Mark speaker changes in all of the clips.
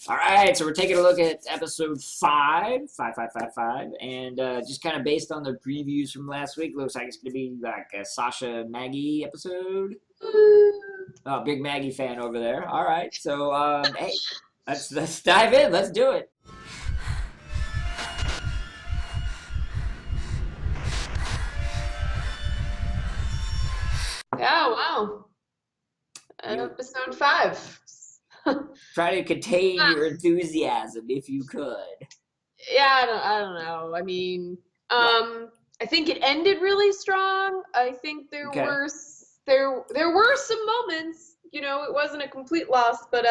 Speaker 1: All right, so we're taking a look at episode 5, and just kind of based on the previews from last week, looks like it's going to be like a Sasha Maggie episode. Oh, big Maggie fan over there. All right, so hey, let's dive in. Let's do it.
Speaker 2: Yeah, wow. Episode 5.
Speaker 1: Try to contain your enthusiasm if you could.
Speaker 2: Yeah, I don't know. I mean, I think it ended really strong. I think there were some moments, it wasn't a complete loss, but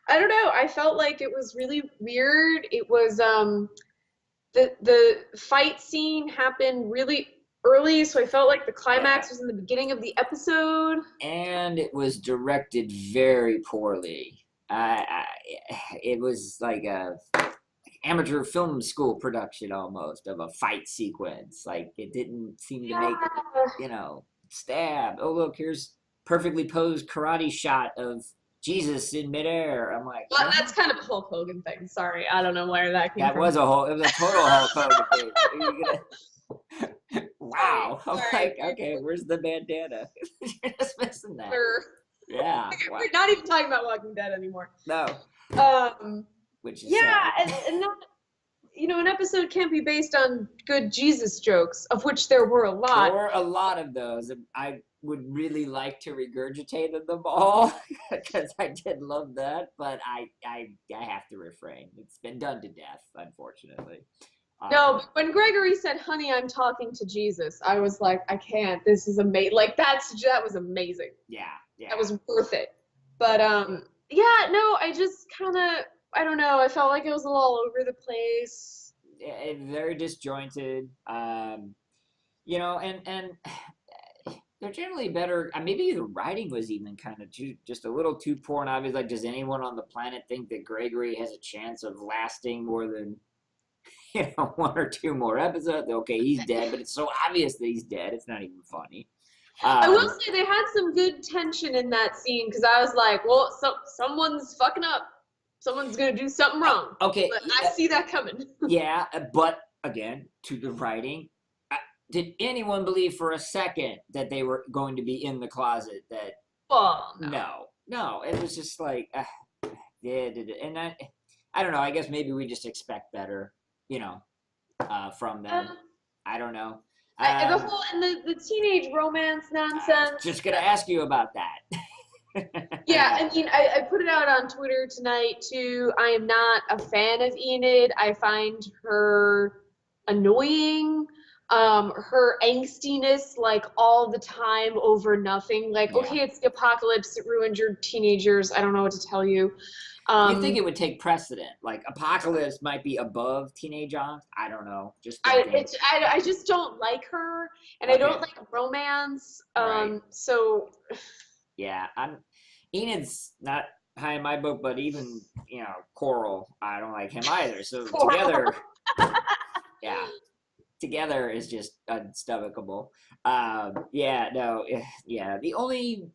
Speaker 2: I don't know. I felt like it was really weird. It was the fight scene happened really early, so I felt like the climax was in the beginning of the episode.
Speaker 1: And it was directed very poorly. It was like a amateur film school production almost of a fight sequence. Like it didn't seem to make, stab. Oh look, here's perfectly posed karate shot of Jesus in midair. I'm like,
Speaker 2: well, that's kind of a Hulk Hogan thing. Sorry, I don't know where that came from.
Speaker 1: It was a total Hulk Hogan thing. Wow. I'm like, okay, where's the bandana? You're just missing that. Yeah.
Speaker 2: Wow. We're not even talking about Walking Dead anymore.
Speaker 1: No. Which is
Speaker 2: sad. And not, an episode can't be based on good Jesus jokes, of which there were a lot.
Speaker 1: There were a lot of those. I would really like to regurgitate them all because I did love that, but I have to refrain. It's been done to death, unfortunately.
Speaker 2: No, but when Gregory said, "Honey, I'm talking to Jesus," I was like, "I can't. This is amazing. Like that was amazing.
Speaker 1: Yeah.
Speaker 2: That was worth it." But I just kind of, I don't know. I felt like it was a little all over the place.
Speaker 1: Yeah, very disjointed. And they're generally better. Maybe the writing was even kind of just a little too poor and obvious. Like, does anyone on the planet think that Gregory has a chance of lasting more than 1 or 2 more episodes? Okay, he's dead, but it's so obvious that he's dead. It's not even funny.
Speaker 2: I will say they had some good tension in that scene because I was like, well, someone's fucking up. Someone's going to do something wrong.
Speaker 1: Okay.
Speaker 2: But I see that coming.
Speaker 1: Yeah, but again, to the writing, did anyone believe for a second that they were going to be in the closet? No. It was just like, and I don't know. I guess maybe we just expect better, from them. I don't know.
Speaker 2: The teenage romance nonsense.
Speaker 1: Just gonna ask you about that.
Speaker 2: Yeah, I mean, I put it out on Twitter tonight too. I am not a fan of Enid. I find her annoying. Her angstiness, like all the time over nothing. Like, okay, it's the apocalypse. It ruined your teenagers. I don't know what to tell you.
Speaker 1: You think it would take precedent? Like apocalypse might be above teenage angst? I don't know.
Speaker 2: I just don't like her, and I don't like romance.
Speaker 1: Right.
Speaker 2: So
Speaker 1: yeah, Enid's not high in my book, but even Coral, I don't like him either. So together, together is just unstomachable. The only,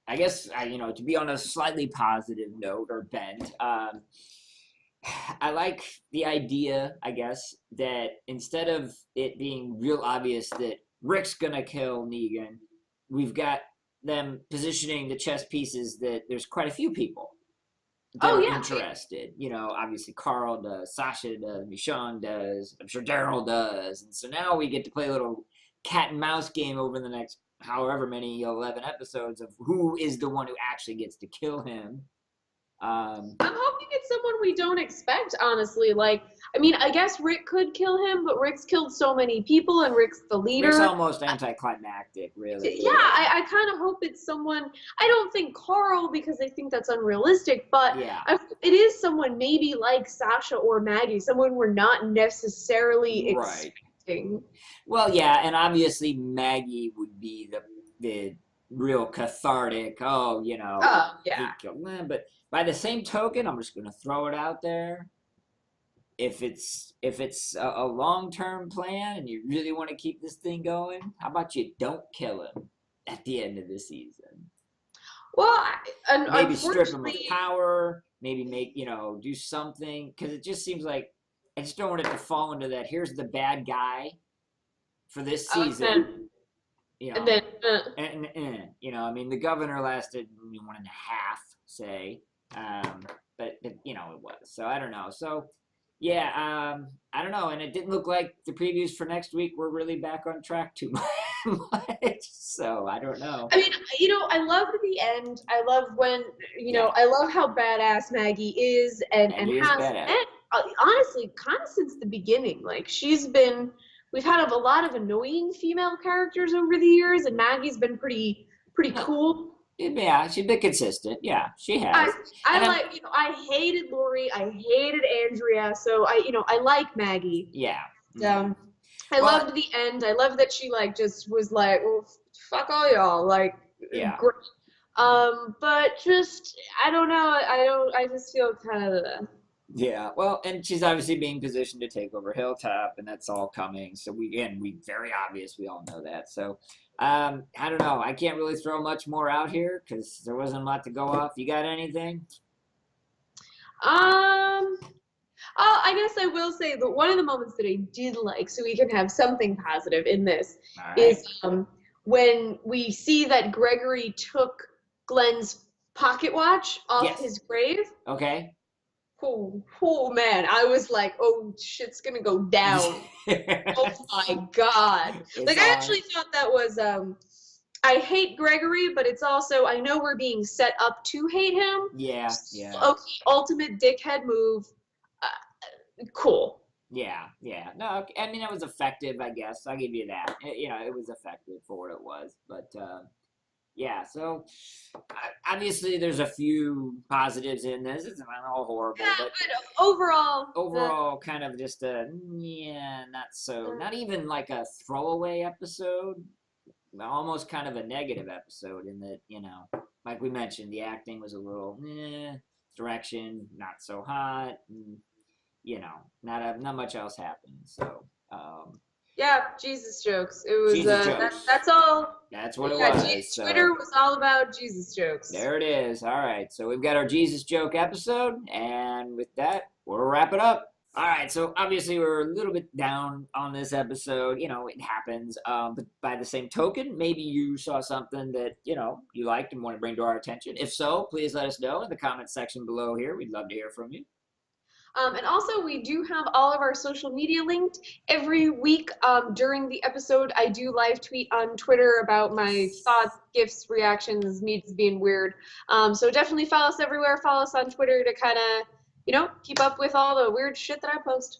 Speaker 1: I guess, to be on a slightly positive note or bent, I like the idea, I guess, that instead of it being real obvious that Rick's gonna kill Negan, we've got them positioning the chess pieces that there's quite a few people that are interested. Obviously Carl does, Sasha does, Michonne does, I'm sure Daryl does. And so now we get to play a little cat and mouse game over the next however many 11 episodes of who is the one who actually gets to kill him.
Speaker 2: I'm hoping it's someone we don't expect, honestly. Like, I mean, I guess Rick could kill him, but Rick's killed so many people, and Rick's the leader.
Speaker 1: Rick's almost anticlimactic, really.
Speaker 2: Yeah, I kind of hope it's someone. I don't think Carl, because I think that's unrealistic, but it is someone maybe like Sasha or Maggie, someone we're not necessarily expecting.
Speaker 1: Well, yeah, and obviously Maggie would be the real cathartic, he killed him. But by the same token, I'm just gonna throw it out there. If it's a long-term plan and you really want to keep this thing going, how about you don't kill him at the end of the season?
Speaker 2: Well,
Speaker 1: maybe strip him of power, maybe make do something because it just seems like I just don't want it to fall into that. Here's the bad guy for this season, you
Speaker 2: and
Speaker 1: know,
Speaker 2: then
Speaker 1: I mean, the governor lasted 1.5, say, but it was. So I don't know. So yeah, I don't know, and it didn't look like the previews for next week were really back on track too much. So I don't know.
Speaker 2: I mean, I loved the end. I love when,
Speaker 1: Yeah,
Speaker 2: I love how badass Maggie is and
Speaker 1: Maggie is
Speaker 2: has
Speaker 1: badass.
Speaker 2: been, honestly, kind of since the beginning. Like, we've had a lot of annoying female characters over the years, and Maggie's been pretty
Speaker 1: No,
Speaker 2: cool.
Speaker 1: yeah, she's been consistent. Yeah, she
Speaker 2: I,
Speaker 1: has.
Speaker 2: I
Speaker 1: And I'm
Speaker 2: like, I hated Lori. I hated Andrea. So I like Maggie.
Speaker 1: yeah.
Speaker 2: Um, I
Speaker 1: Well,
Speaker 2: loved the end. I loved that she like just was like, well, fuck all y'all. Like,
Speaker 1: yeah.
Speaker 2: great. But just I don't know. I just feel kind of.
Speaker 1: Yeah, well, and she's obviously being positioned to take over Hilltop, and that's all coming. So we very obvious. We all know that. So, I don't know. I can't really throw much more out here because there wasn't a lot to go off. You got anything?
Speaker 2: Um. Oh, I guess I will say that one of the moments that I did like, so we can have something positive in this,
Speaker 1: All right.
Speaker 2: is when we see that Gregory took Glenn's pocket watch off
Speaker 1: Yes.
Speaker 2: his grave.
Speaker 1: Okay.
Speaker 2: Oh man, I was like, oh shit's gonna go down. Oh my god.
Speaker 1: It's
Speaker 2: Like I
Speaker 1: on.
Speaker 2: actually thought that was I hate Gregory, but it's also I know we're being set up to hate him.
Speaker 1: Yeah. Yeah.
Speaker 2: Okay, ultimate dickhead move. Cool.
Speaker 1: Yeah. Yeah. No, I mean it was effective. I guess I'll give you that. It was effective for what it was, but. Yeah, so obviously there's a few positives in this. It's not all horrible,
Speaker 2: Yeah,
Speaker 1: but
Speaker 2: but
Speaker 1: overall kind of just not so, not even like a throwaway episode, almost kind of a negative episode in that, like we mentioned, the acting was a little, direction, not so hot, and, not much else happened. So,
Speaker 2: yeah, Jesus jokes. It was
Speaker 1: Jesus jokes.
Speaker 2: that's all.
Speaker 1: That's what it
Speaker 2: Yeah,
Speaker 1: was.
Speaker 2: Twitter
Speaker 1: So.
Speaker 2: was all about Jesus jokes.
Speaker 1: There it is. All right. So we've got our Jesus joke episode. And with that, we'll wrap it up. All right. So obviously, we're a little bit down on this episode. It happens. But by the same token, maybe you saw something that, you liked and want to bring to our attention. If so, please let us know in the comment section below here. We'd love to hear from you.
Speaker 2: And also, we do have all of our social media linked. Every week during the episode, I do live tweet on Twitter about my thoughts, gifts, reactions, me just being weird. So definitely follow us everywhere. Follow us on Twitter to kind of, keep up with all the weird shit that I post.